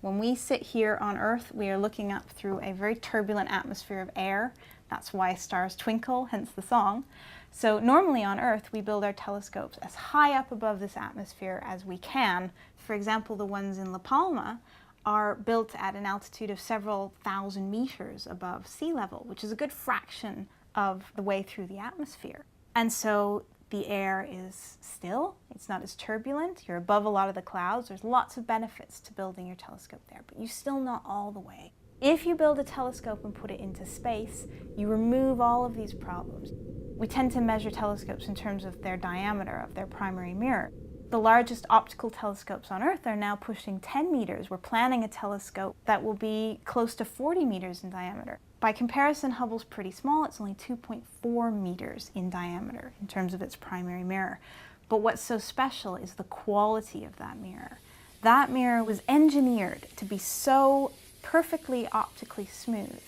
When we sit here on Earth, we are looking up through a very turbulent atmosphere of air. That's why stars twinkle, hence the song. So normally on Earth, we build our telescopes as high up above this atmosphere as we can. For example, the ones in La Palma are built at an altitude of several thousand meters above sea level, which is a good fraction of the way through the atmosphere. And so the air is still, it's not as turbulent, you're above a lot of the clouds, there's lots of benefits to building your telescope there, but you're still not all the way. If you build a telescope and put it into space, you remove all of these problems. We tend to measure telescopes in terms of their diameter, of their primary mirror. The largest optical telescopes on Earth are now pushing 10 meters. We're planning a telescope that will be close to 40 meters in diameter. By comparison, Hubble's pretty small. It's only 2.4 meters in diameter in terms of its primary mirror. But what's so special is the quality of that mirror. That mirror was engineered to be so perfectly optically smooth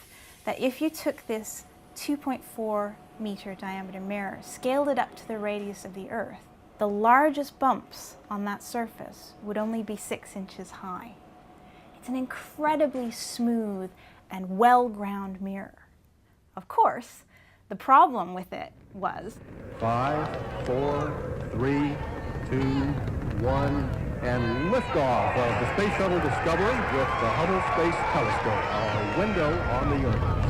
that if you took this 2.4 meter diameter mirror, scaled it up to the radius of the Earth, the largest bumps on that surface would only be 6 inches high. It's an incredibly smooth and well-ground mirror. Of course, the problem with it was 5, 4, 3, 2, 1, and liftoff of the Space Shuttle Discovery with the Hubble Space Telescope, our window on the universe.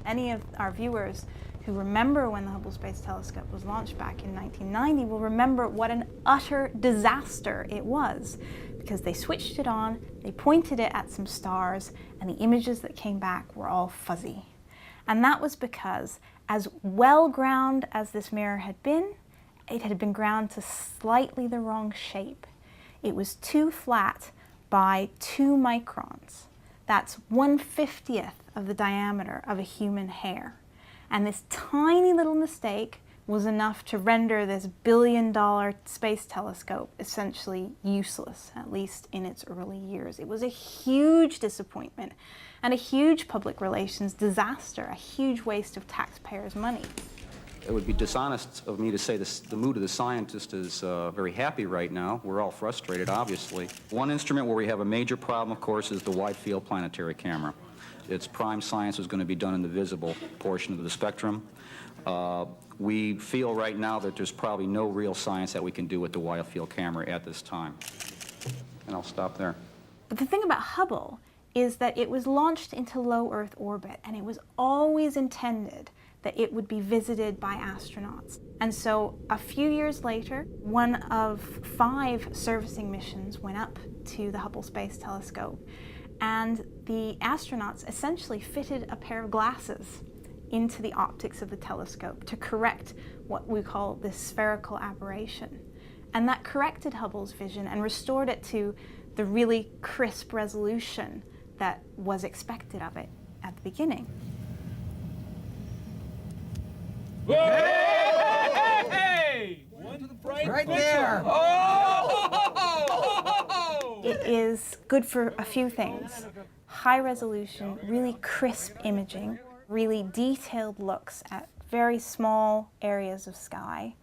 Any of our viewers who remember when the Hubble Space Telescope was launched back in 1990 will remember what an utter disaster it was, because they switched it on, they pointed it at some stars, and the images that came back were all fuzzy. And that was because, as well ground as this mirror had been, it had been ground to slightly the wrong shape. It was too flat by 2 microns. That's 1/50th of the diameter of a human hair. And this tiny little mistake was enough to render this billion-dollar space telescope essentially useless, at least in its early years. It was a huge disappointment and a huge public relations disaster, a huge waste of taxpayers' money. It would be dishonest of me to say the mood of the scientist is very happy right now. We're all frustrated, obviously. One instrument where we have a major problem, of course, is the wide-field planetary camera. Its prime science is going to be done in the visible portion of the spectrum. We feel right now that there's probably no real science that we can do with the wide-field camera at this time. And I'll stop there. But the thing about Hubble is that it was launched into low Earth orbit, and it was always intended that it would be visited by astronauts. And so a few years later, one of 5 servicing missions went up to the Hubble Space Telescope, and the astronauts essentially fitted a pair of glasses into the optics of the telescope to correct what we call this spherical aberration. And that corrected Hubble's vision and restored it to the really crisp resolution that was expected of it at the beginning. Hey! Right there! It is good for a few things. High resolution, really crisp imaging, really detailed looks at very small areas of sky,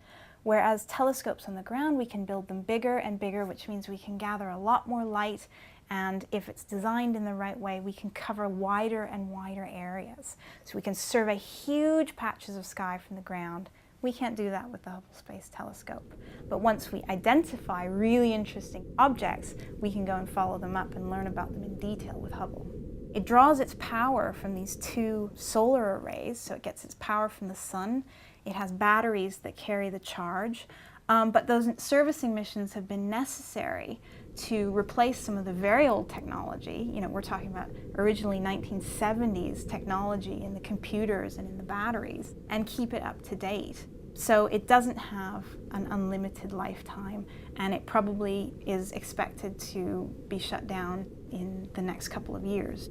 whereas telescopes on the ground, we can build them bigger and bigger, which means we can gather a lot more light, and if it's designed in the right way, we can cover wider and wider areas. So we can survey huge patches of sky from the ground. We can't do that with the Hubble Space Telescope. But once we identify really interesting objects, we can go and follow them up and learn about them in detail with Hubble. It draws its power from these 2 solar arrays, so it gets its power from the sun. It has batteries that carry the charge, but those servicing missions have been necessary to replace some of the very old technology. You know, we're talking about originally 1970s technology in the computers and in the batteries, and keep it up to date. So it doesn't have an unlimited lifetime, and it probably is expected to be shut down in the next couple of years.